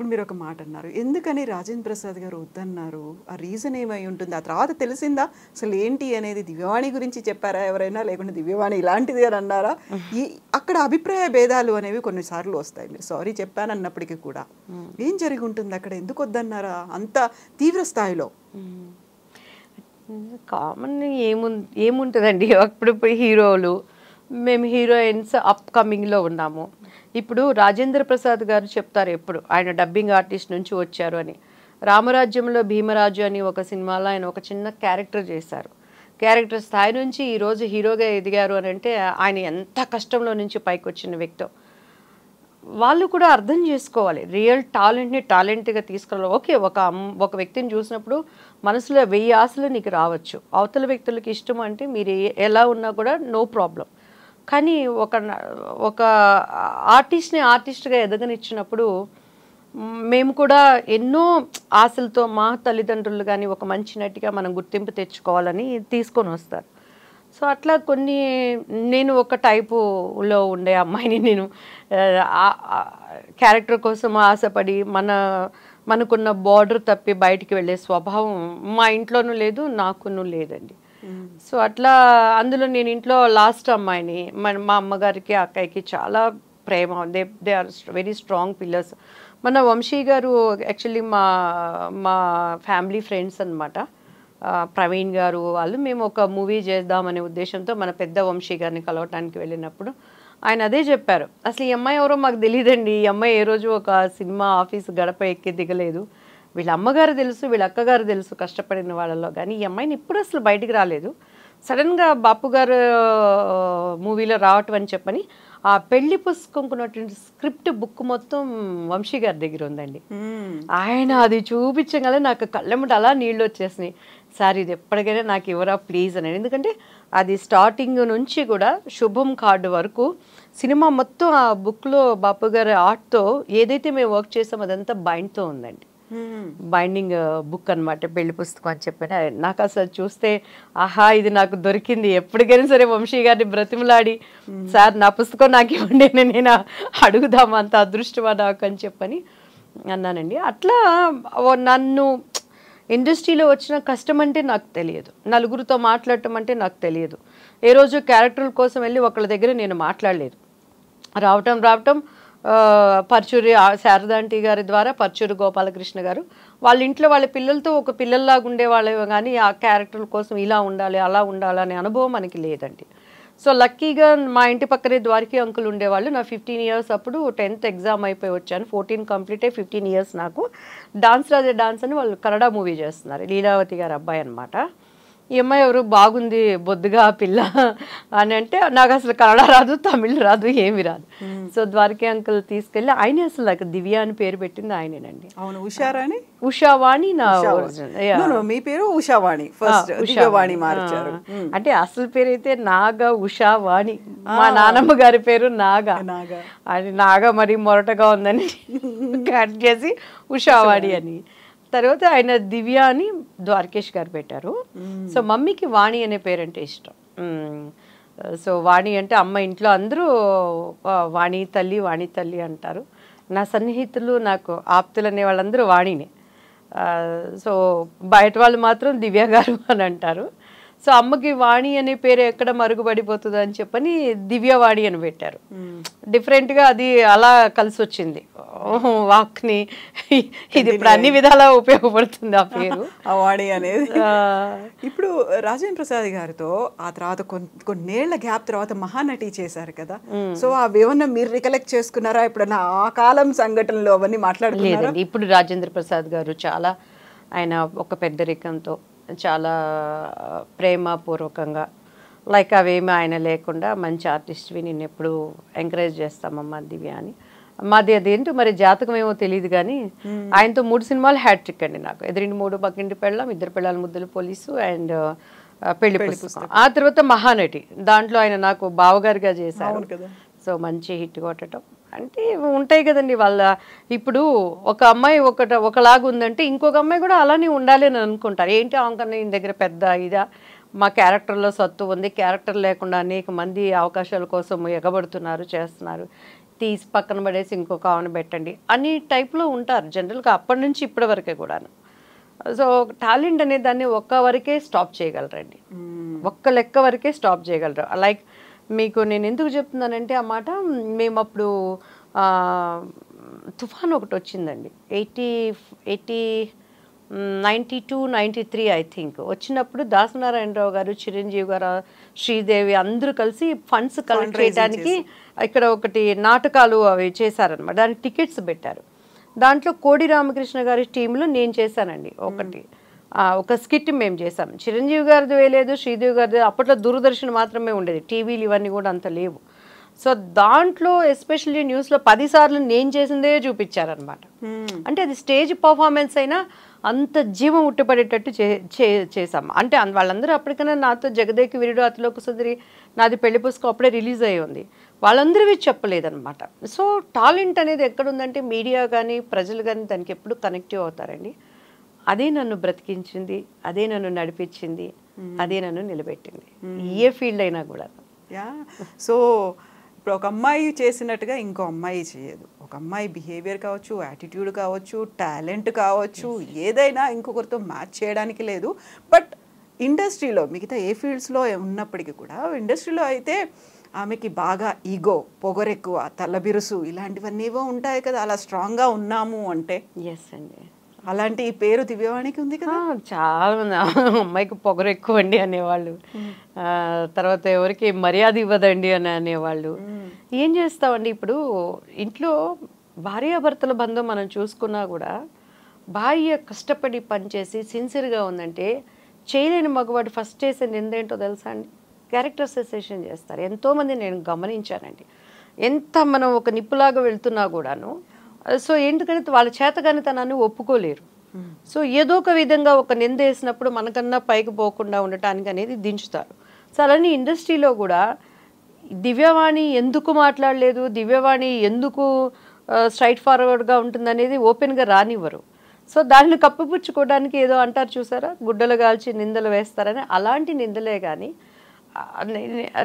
ఇప్పుడు మీరు ఒక మాట అన్నారు, ఎందుకని రాజేంద్ర ప్రసాద్ గారు వద్దన్నారు, ఆ రీజన్ ఏమై ఉంటుంది, ఆ తర్వాత తెలిసిందా అసలు ఏంటి అనేది? దివ్యవాణి గురించి చెప్పారా ఎవరైనా, లేకుంటే దివ్యవాణి ఇలాంటిది అని అన్నారా? ఈ అక్కడ అభిప్రాయ భేదాలు అనేవి కొన్నిసార్లు వస్తాయి. మీరు సారీ చెప్పానన్నప్పటికీ కూడా ఏం జరిగి ఉంటుంది అక్కడ, ఎందుకు వద్దన్నారా అంత తీవ్ర స్థాయిలో? కామన్ ఏముంటుందండి, అప్పుడు హీరోలు, మేము హీరోయిన్స్ అప్కమింగ్లో ఉన్నాము. ఇప్పుడు రాజేంద్ర ప్రసాద్ గారు చెప్తారు ఎప్పుడు, ఆయన డబ్బింగ్ ఆర్టిస్ట్ నుంచి వచ్చారు అని. రామరాజ్యంలో భీమరాజు అని ఒక సినిమాలో ఆయన ఒక చిన్న క్యారెక్టర్ చేశారు. క్యారెక్టర్ స్థాయి నుంచి ఈరోజు హీరోగా ఎదిగారు అని అంటే ఆయన ఎంత కష్టంలో నుంచి పైకి వచ్చిన వ్యక్తో. వాళ్ళు కూడా అర్థం చేసుకోవాలి, రియల్ టాలెంట్ని టాలెంట్గా తీసుకురావాలి. ఓకే, ఒక వ్యక్తిని చూసినప్పుడు మనసులో 1000 ఆశలు నీకు రావచ్చు, అవతల వ్యక్తులకి ఇష్టం అంటే మీరు ఎలా ఉన్నా కూడా నో ప్రాబ్లం. కానీ ఒక ఆర్టిస్ట్ని ఆర్టిస్ట్గా ఎదగనిచ్చినప్పుడు మేము కూడా ఎన్నో ఆశలతో మా తల్లిదండ్రులు కానీ ఒక మంచి నటిగా మనం గుర్తింపు తెచ్చుకోవాలని తీసుకొని వస్తారు. సో అట్లా నేను ఒక టైపులో ఉండే అమ్మాయిని, నేను క్యారెక్టర్ కోసం ఆశపడి మనకున్న బార్డర్ తప్పి బయటికి వెళ్ళే స్వభావం మా ఇంట్లోనూ లేదు, నాకునూ లేదండి. సో అట్లా అందులో నేను ఇంట్లో లాస్ట్ అమ్మాయిని. మా అమ్మగారికి అక్కయ్యకి చాలా ప్రేమ, they are very strong pillars. మన వంశీ గారు యాక్చువల్లీ మా ఫ్యామిలీ ఫ్రెండ్స్ అనమాట. ప్రవీణ్ గారు వాళ్ళు, మేము ఒక మూవీ చేద్దామనే ఉద్దేశంతో మన పెద్ద వంశీ గారిని కలవటానికి వెళ్ళినప్పుడు ఆయన అదే చెప్పారు, అసలు ఈ అమ్మాయి ఎవరో మాకు తెలియదండి, ఈ అమ్మాయి ఏ రోజు ఒక సినిమా ఆఫీస్ గడప ఎక్కి దిగలేదు, వీళ్ళ అమ్మగారు తెలుసు, వీళ్ళ అక్కగారు తెలుసు కష్టపడిన వాళ్ళలో, కానీ ఈ అమ్మాయిని ఇప్పుడు అసలు బయటికి రాలేదు, సడన్గా బాపు గారు మూవీలో రావటం అని చెప్పని ఆ పెళ్లి పుస్తకంకున్నటువంటి స్క్రిప్ట్ బుక్ మొత్తం వంశీ గారి దగ్గర ఉందండి. ఆయన అది చూపించగల నాకు కళ్ళెమ్మట అలా నీళ్ళు వచ్చేసినాయి. సార్ ఇది ఎప్పటికైనా నాకు ఇవ్వరా ప్లీజ్ అని. ఎందుకంటే అది స్టార్టింగ్ నుంచి కూడా శుభం కార్డు వరకు సినిమా మొత్తం ఆ బుక్లో బాపు గారి ఆర్ట్తో ఏదైతే మేము వర్క్ చేసామో అదంతా బైండ్తో ఉందండి. బైండింగ్ బుక్ అనమాట, పెళ్లి పుస్తకం అని చెప్పిన. నాకు అసలు చూస్తే ఆహా ఇది నాకు దొరికింది, ఎప్పటికైనా సరే వంశీ గారిని బ్రతిమలాడి సార్ నా పుస్తకం నాకు ఇవ్వండి నేను అడుగుదాం, అంత అదృష్టమా నాకు అని చెప్పని అన్నానండి. అట్లా నన్ను ఇండస్ట్రీలో వచ్చిన కష్టం అంటే నాకు తెలియదు, నలుగురితో మాట్లాడటం అంటే నాకు తెలియదు. ఏ రోజు క్యారెక్టర్ల కోసం వెళ్ళి ఒకళ్ళ దగ్గర నేను మాట్లాడలేదు. రావటం పర్చూరి శారదాంటి గారి ద్వారా పర్చూరి గోపాలకృష్ణ గారు వాళ్ళ ఇంట్లో వాళ్ళ పిల్లలతో ఒక పిల్లల్లాగా ఉండేవాళ్ళే, కానీ ఆ క్యారెక్టర్ల కోసం ఇలా ఉండాలి అలా ఉండాలి అనే అనుభవం మనకి లేదండి. సో లక్కీగా మా ఇంటి పక్కనే ద్వారకి అంకుల్ ఉండేవాళ్ళు. నా 15 ఇయర్స్ అప్పుడు 10th ఎగ్జామ్ అయిపోయి వచ్చాను, 14 కంప్లీట్ అయ్యి 15 ఇయర్స్ నాకు. డాన్స్ రాజే డాన్స్ అని వాళ్ళు కన్నడ మూవీ చేస్తున్నారు, లీలావతి గారు అబ్బాయి అనమాట. ఈ అమ్మాయి ఎవరు బాగుంది బొద్దుగా పిల్ల అని అంటే నాకు అసలు కన్నడ రాదు, తమిళ్ రాదు, ఏమి రాదు. సో ద్వారకి అంకుల్ తీసుకెళ్ళి ఆయనే అసలు నాకు దివ్య అని పేరు పెట్టింది ఆయనేనండి. అవును, ఉషారాణి, ఉషావాణి నా మీ పేరు ఉషావాణి, ఫస్ట్ ఉషావాణి మార్చారు. అంటే అసలు పేరు అయితే నాగా ఉషావాణి, మా నానమ్మ గారి పేరు నాగా. అది నాగా మరి మొరటగా ఉందని కట్ చేసి ఉషావాణి అని. తర్వాత ఆయన దివ్య అని ద్వారకేష్ గారు పెట్టారు. సో మమ్మీకి వాణి అనే పేరంటే ఇష్టం. సో వాణి అంటే అమ్మ ఇంట్లో అందరూ వాణి తల్లి అంటారు. నా సన్నిహితులు నాకు ఆప్తులు అనే వాళ్ళందరూ వాణిని. సో బయట వాళ్ళు మాత్రం దివ్య గారు అని అంటారు. సో అమ్మకి వాణి అనే పేరు ఎక్కడ మరుగుపడిపోతుంది అని చెప్పని దివ్యవాణి అని పెట్టారు. డిఫరెంట్గా అది అలా కలిసి వచ్చింది వాక్ని. ఇది ఇప్పుడు అన్ని విధాలా ఉపయోగపడుతుంది ఆ పేరు, ఆ వాణి అనేది. ఇప్పుడు రాజేంద్ర ప్రసాద్ గారితో ఆ తర్వాత కొన్నేళ్ల గ్యాప్ తర్వాత మహానటి చేశారు కదా, సో అవేమన్నా మీరు రికలెక్ట్ చేసుకున్నారా ఎప్పుడన్నా ఆ కాలం సంఘటనలు అవన్నీ మాట్లాడుతున్నారా? ఇప్పుడు రాజేంద్ర ప్రసాద్ గారు చాలా, ఆయన ఒక పెద్దరికంతో చాలా ప్రేమపూర్వకంగా, లైక్ అవేమి ఆయన లేకుండా మంచి ఆర్టిస్ట్వి, నేను ఎప్పుడు ఎంకరేజ్ చేస్తామమ్మా దివ్య అని. మాది అదేంటో మరి జాతకం ఏమో తెలియదు కానీ ఆయనతో 3 సినిమాలు హ్యాట్రిక్ అండి నాకు. ఎదురింటి 3, పక్కింటి పెళ్ళాం, 2 పెళ్ళాల ముద్దుల పోలీసు అండ్ పెళ్లి పుస్తకం. ఆ తర్వాత మహానటి, దాంట్లో ఆయన నాకు బావగారిగా చేశారు. సో మంచి హిట్ కొట్టడం అంటే ఉంటాయి కదండి వాళ్ళ. ఇప్పుడు ఒక అమ్మాయి ఒకలాగా ఉందంటే ఇంకొక అమ్మాయి కూడా అలానే ఉండాలి అని అనుకుంటారు. ఏంటి ఆమెకన్నా ఈయన దగ్గర పెద్ద ఇదా, మా క్యారెక్టర్లో సత్తు ఉంది, క్యారెక్టర్ లేకుండా అనేక మంది అవకాశాల కోసం ఎగబడుతున్నారు, చేస్తున్నారు. తీసి పక్కన పడేసి ఇంకొక ఆమెను పెట్టండి అని టైప్లో ఉంటారు జనరల్గా అప్పటి నుంచి ఇప్పటి వరకే కూడాను. సో టాలెంట్ అనే దాన్ని ఒక్క వరకే స్టాప్ చేయగలరండి, ఒక్క లెక్క వరకే స్టాప్ చేయగలరు. లైక్ మీకు నేను ఎందుకు చెప్తున్నానంటే ఆ మాట, మేము అప్పుడు తుఫాన్ ఒకటి వచ్చిందండి 92-93 ఐ థింక్. వచ్చినప్పుడు దాసనారాయణరావు గారు, చిరంజీవి గారు, శ్రీదేవి అందరూ కలిసి ఫండ్స్ కలెక్ట్ చేయడానికి ఇక్కడ ఒకటి నాటకాలు అవి చేశారనమాట. దానికి టికెట్స్ పెట్టారు. దాంట్లో కోడి రామకృష్ణ గారి టీంలో నేను చేశానండి ఒక స్కిట్ మేము చేసాం. చిరంజీవి గారిది వేయలేదు, శ్రీదేవి గారిది. అప్పట్లో దూరదర్శన్ మాత్రమే ఉండేది, టీవీలు ఇవన్నీ కూడా అంత లేవు. సో దాంట్లో ఎస్పెషల్లీ న్యూస్లో 10 సార్లు నేను చేసిందే చూపించారనమాట. అంటే అది స్టేజ్ పర్ఫార్మెన్స్ అయినా అంత జీవం ఉట్టిపడేటట్టు చేసాం. అంటే వాళ్ళందరూ అప్పటికైనా నాతో జగదేకి వీరుడు, అతిలోక సుందరి, నాది పెళ్లి పుస్తకం అప్పుడే రిలీజ్ అయ్యి ఉంది. వాళ్ళందరూ చెప్పలేదన్నమాట. సో టాలెంట్ అనేది ఎక్కడుందంటే మీడియా కానీ ప్రజలు కానీ దానికి ఎప్పుడు కనెక్టివ్ అవుతారండి. అదే నన్ను బ్రతికించింది, అదే నన్ను నడిపించింది, అదే నన్ను నిలబెట్టింది, ఏ ఫీల్డ్ అయినా కూడా. సో ఇప్పుడు ఒక అమ్మాయి చేసినట్టుగా ఇంకో అమ్మాయి చేయదు. ఒక అమ్మాయి బిహేవియర్ కావచ్చు, యాటిట్యూడ్ కావచ్చు, టాలెంట్ కావచ్చు, ఏదైనా ఇంకొకరితో మ్యాచ్ చేయడానికి లేదు. బట్ ఇండస్ట్రీలో మిగతా ఏ ఫీల్డ్స్లో ఉన్నప్పటికీ కూడా ఇండస్ట్రీలో అయితే ఆమెకి బాగా ఈగో, పొగరెక్కువ, తలబిరుసు ఇలాంటివన్నీ ఏవో ఉంటాయి కదా. అలా స్ట్రాంగ్గా ఉన్నాము అంటే ఎస్ అండి, అలాంటి పేరు దివ్యవాణికి ఉంది కదా. చాలా మంది అమ్మాయికి పొగరు ఎక్కువ అండి అనేవాళ్ళు, తర్వాత ఎవరికి మర్యాద ఇవ్వదండి అని అనేవాళ్ళు. ఏం చేస్తామండి, ఇప్పుడు ఇంట్లో భార్యాభర్తల బంధం మనం చూసుకున్నా కూడా భార్య కష్టపడి పనిచేసి సిన్సియర్గా ఉందంటే చేయలేని మగవాడు ఫస్ట్ చేసే నిందేంటో తెలుసా అండి, క్యారెక్టర్ అసోసియేషన్ చేస్తారు. ఎంతోమంది నేను గమనించానండి. ఎంత మనం ఒక నిప్పులాగా వెళ్తున్నా కూడాను, సో ఎందుకంటే వాళ్ళ చేతగానితనాన్ని ఒప్పుకోలేరు. సో ఏదో ఒక విధంగా ఒక నింద వేసినప్పుడు మనకన్నా పైకి పోకుండా ఉండటానికి అనేది దించుతారు. సో అలానే ఇండస్ట్రీలో కూడా దివ్యవాణి ఎందుకు మాట్లాడలేదు, దివ్యవాణి ఎందుకు స్ట్రైట్ ఫార్వర్డ్గా ఉంటుందనేది ఓపెన్గా రానివ్వరు. సో దాన్ని కప్పిపుచ్చుకోవడానికి ఏదో అంటారు చూసారా, గుడ్డలు కాల్చి నిందలు వేస్తారని, అలాంటి నిందలే కానీ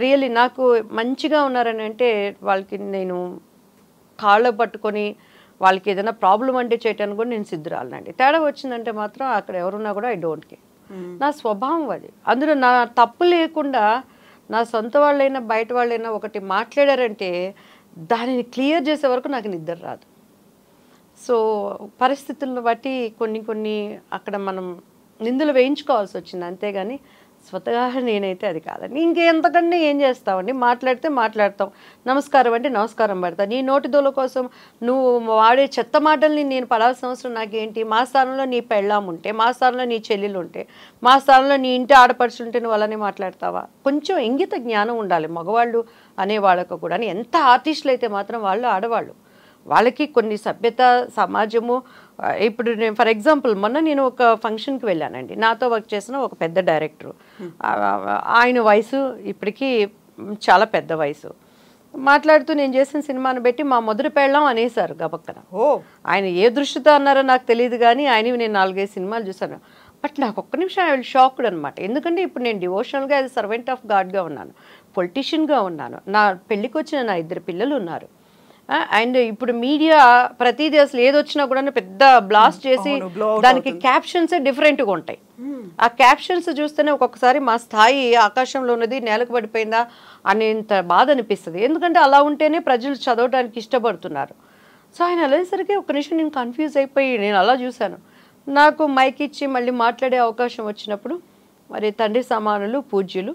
రియల్లీ నాకు మంచిగా ఉన్నారని అంటే వాళ్ళకి నేను కాళ్ళ పట్టుకొని వాళ్ళకి ఏదైనా ప్రాబ్లం అంటే చేయటానికి కూడా నేను సిద్ధురాలనండి. తేడా వచ్చిందంటే మాత్రం అక్కడ ఎవరున్నా కూడా ఐ డోంట్ కేర్. నా స్వభావం అది. అందులో నా తప్పు లేకుండా నా సొంత వాళ్ళైనా బయట వాళ్ళైనా ఒకటి మాట్లాడారంటే దానిని క్లియర్ చేసే వరకు నాకు నిద్ర రాదు. సో పరిస్థితులను బట్టి కొన్ని అక్కడ మనం నిందలు వేయించుకోవాల్సి వచ్చింది, అంతేగాని స్వతహాగా నేనైతే అది కాదండి. ఇంకెంతకంటే ఏం చేస్తావండి, మాట్లాడితే మాట్లాడతాం, నమస్కారం అంటే నమస్కారం పెడతాను. నీ నోటి దోల కోసం నువ్వు వాడే చెత్త మాటల్ని నేను పడాల్సిన అవసరం నాకేంటి? మా స్థానంలో నీ పెళ్ళాం ఉంటే, మా స్థానంలో నీ చెల్లెలు ఉంటే, మా స్థానంలో నీ ఇంటి ఆడపడుచుంటే నువ్వు అలానే మాట్లాడతావా? కొంచెం ఇంగిత జ్ఞానం ఉండాలి మగవాళ్ళు అనే వాళ్ళకు కూడా. ఎంత ఆర్టిస్టులు అయితే మాత్రం వాళ్ళు ఆడవాళ్ళు, వాళ్ళకి కొన్ని సభ్యత సమాజము. ఇప్పుడు నేను ఫర్ ఎగ్జాంపుల్ మొన్న నేను ఒక ఫంక్షన్కి వెళ్ళానండి, నాతో వర్క్ చేసిన ఒక పెద్ద డైరెక్టరు, ఆయన వయసు ఇప్పటికీ చాలా పెద్ద వయసు. మాట్లాడుతూ నేను చేసిన సినిమాను బట్టి మా మొదటి పెళ్ళాం అనేసారు గబక్కన. ఆయన ఏ దృష్టితో అన్నారో నాకు తెలియదు కానీ ఆయనవి నేను 4-5 సినిమాలు చూసాను. బట్ నాకు ఒక్క నిమిషం ఐ విల్ షాక్డ్ అనమాట. ఎందుకంటే ఇప్పుడు నేను డివోషనల్గా యాజ్ సర్వెంట్ ఆఫ్ గాడ్గా ఉన్నాను, పొలిటీషియన్గా ఉన్నాను, నా పెళ్ళికి వచ్చిన నా 2 పిల్లలు ఉన్నారు. అండ్ ఇప్పుడు మీడియా ప్రతిదీ అసలు ఏదొచ్చినా కూడా పెద్ద బ్లాస్ట్ చేసి దానికి క్యాప్షన్సే డిఫరెంట్గా ఉంటాయి. ఆ క్యాప్షన్స్ చూస్తేనే ఒక్కొక్కసారి మా స్థాయి ఆకాశంలో ఉన్నది నేలకు పడిపోయిందా అనేంత బాధ అనిపిస్తుంది. ఎందుకంటే అలా ఉంటేనే ప్రజలు చదవడానికి ఇష్టపడుతున్నారు. సో ఆయన వెళ్ళేసరికి ఒక నిమిషం నేను కన్ఫ్యూజ్ అయిపోయి నేను అలా చూశాను. నాకు మైక్ ఇచ్చి మళ్ళీ మాట్లాడే అవకాశం వచ్చినప్పుడు మరి తండ్రి సమానులు పూజ్యులు,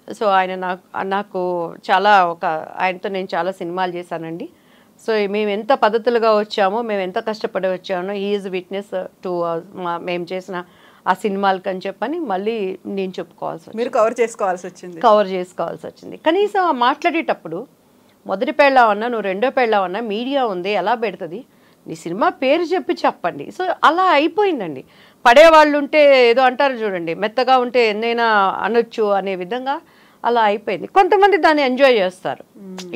సో ఆయన నాకు చాలా ఆయనతో నేను చాలా సినిమాలు చేశానండి. సో మేము ఎంత పద్ధతులుగా వచ్చామో, మేము ఎంత కష్టపడి వచ్చామో, హీ ఈజ్ విట్నెస్ టు మేము చేసిన ఆ సినిమాలకి అని చెప్పని మళ్ళీ నేను చెప్పుకోవాల్సి వచ్చింది, మీరు కవర్ చేసుకోవాల్సి వచ్చింది. కనీసం మాట్లాడేటప్పుడు మొదటి పెళ్ళావన్నా నువ్వు రెండో పెళ్ళావన్నా మీడియా ఉంది ఎలా పెడుతుంది, నీ సినిమా పేరు చెప్పండి. సో అలా అయిపోయిందండి. పడేవాళ్ళు ఉంటే ఏదో అంటారు చూడండి, మెత్తగా ఉంటే ఎన్నైనా అనొచ్చు అనే విధంగా అలా అయిపోయింది. కొంతమంది దాన్ని ఎంజాయ్ చేస్తారు,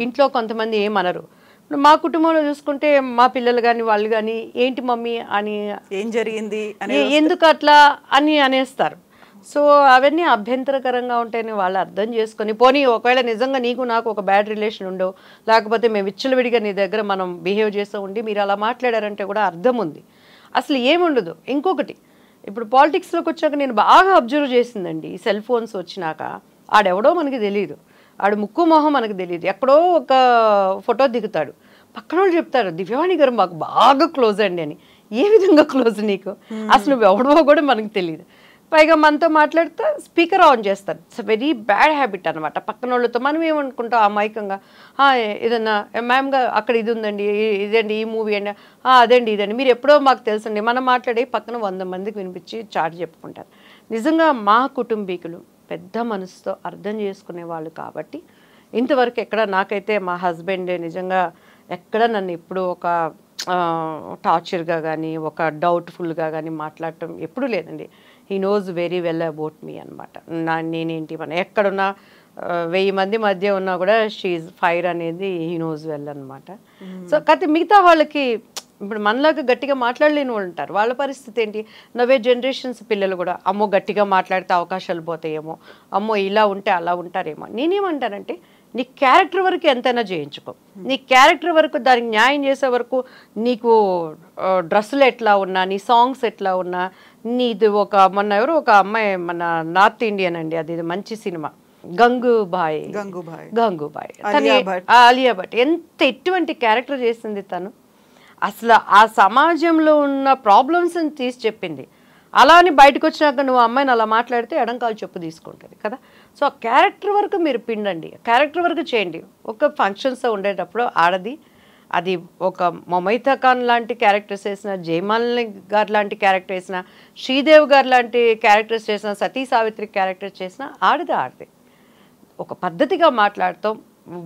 ఇంట్లో కొంతమంది ఏమనరు. మా కుటుంబంలో చూసుకుంటే మా పిల్లలు కానీ వాళ్ళు కానీ ఏంటి మమ్మీ అని, ఏం జరిగింది, ఎందుకు అట్లా అని అనేస్తారు. సో అవన్నీ అభ్యంతరకరంగా ఉంటాయని వాళ్ళు అర్థం చేసుకొని, పోనీ ఒకవేళ నిజంగా నీకు నాకు ఒక బ్యాడ్ రిలేషన్ ఉండో, లేకపోతే మేము విచ్చలవిడిగా నీ దగ్గర మనం బిహేవ్ చేస్తూ ఉండి మీరు అలా మాట్లాడారంటే కూడా అర్థం ఉంది. అసలు ఏముండదు. ఇంకొకటి, ఇప్పుడు పాలిటిక్స్లోకి వచ్చాక నేను బాగా అబ్జర్వ్ చేసిందండి, ఈ సెల్ ఫోన్స్ వచ్చినాక ఆడెవడో మనకి తెలియదు, ఆడు ముక్కు మొహం మనకు తెలియదు, ఎక్కడో ఒక ఫోటో దిగుతాడు, పక్కన వాళ్ళు చెప్తారు దివ్యవాణి గారు మాకు బాగా క్లోజ్ అండి అని. ఏ విధంగా క్లోజ్ నీకు? అసలు నువ్వు ఎవడో కూడా మనకు తెలియదు. పైగా మనతో మాట్లాడితే స్పీకర్ ఆన్ చేస్తారు. ఇట్స్ వెరీ బ్యాడ్ హ్యాబిట్ అనమాట. పక్కన వాళ్ళతో మనం ఏమనుకుంటాం అమాయకంగా, ఏదన్నా మ్యామ్గా అక్కడ ఇది ఉందండి, ఇదండి ఈ మూవీ అండి, అదండి ఇదండి, మీరు ఎప్పుడో మాకు తెలుసండి, మనం మాట్లాడే పక్కన 100 మందికి వినిపించి చాటి చెప్పుకుంటారు. నిజంగా మా కుటుంబీకులు పెద్ద మనసుతో అర్థం చేసుకునే వాళ్ళు కాబట్టి ఇంతవరకు ఎక్కడ నాకైతే మా హస్బెండ్ నిజంగా ఎక్కడ నన్ను ఎప్పుడు ఒక టార్చర్గా కానీ ఒక డౌట్ఫుల్గా కానీ మాట్లాడటం ఎప్పుడూ లేదండి. He knows very well about me అనమాట. నేనేంటి మన ఎక్కడున్నా 1000 మంది మధ్య ఉన్నా కూడా షీఈ్ ఫైర్ అనేది హీ నోస్ వెల్ అనమాట. సో కాకపోతే మిగతా వాళ్ళకి ఇప్పుడు మనలాగా గట్టిగా మాట్లాడలేని వాళ్ళు ఉంటారు, వాళ్ళ పరిస్థితి ఏంటి? నవ్వే జనరేషన్స్ పిల్లలు కూడా అమ్మో గట్టిగా మాట్లాడితే అవకాశాలు పోతాయేమో, అమ్మో ఇలా ఉంటే అలా ఉంటారేమో. నేనేమంటానంటే నీ క్యారెక్టర్ వరకు ఎంతైనా చేయించుకో, నీ క్యారెక్టర్ వరకు దానికి న్యాయం చేసే వరకు నీకు డ్రెస్సులు ఎట్లా ఉన్నా, నీ సాంగ్స్ ఎట్లా ఉన్నా, నీది మొన్న ఎవరు ఒక అమ్మాయి మన నార్త్ ఇండియన్ అండి, అది మంచి సినిమా గంగూబాయ్ ఆలియా భట్ ఎంత ఎటువంటి క్యారెక్టర్ చేసింది తను. అసలు ఆ సమాజంలో ఉన్న ప్రాబ్లమ్స్ని తీసి చెప్పింది. అలా అని బయటకు వచ్చినాక నువ్వు అమ్మాయిని అలా మాట్లాడితే ఎడంకాలు చెప్పు తీసుకుంటుంది కదా. సో ఆ క్యారెక్టర్ వరకు మీరు పిండండి, క్యారెక్టర్ వరకు చేయండి. ఒక ఫంక్షన్స్ ఉండేటప్పుడు ఆడది అది ఒక మొమైతా ఖాన్ లాంటి క్యారెక్టర్స్ వేసిన, జయమాలిని గారు లాంటి క్యారెక్టర్ వేసిన, శ్రీదేవి గారు లాంటి క్యారెక్టర్స్ చేసిన, సతీ సావిత్రి క్యారెక్టర్స్ చేసిన ఆడది ఒక పద్ధతిగా మాట్లాడతాం.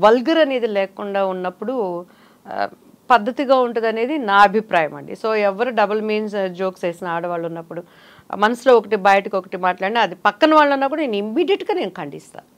వల్గర్ అనేది లేకుండా ఉన్నప్పుడు పద్ధతిగా ఉంటుంది అనేది నా అభిప్రాయం అండి. సో ఎవరు డబుల్ మీన్స్ జోక్స్ వేసిన ఆడవాళ్ళు ఉన్నప్పుడు మనసులో ఒకటి బయటకు ఒకటి మాట్లాడినా అది పక్కన వాళ్ళు అన్నా కూడా నేను ఇమ్మీడియట్గా నేను ఖండిస్తాను.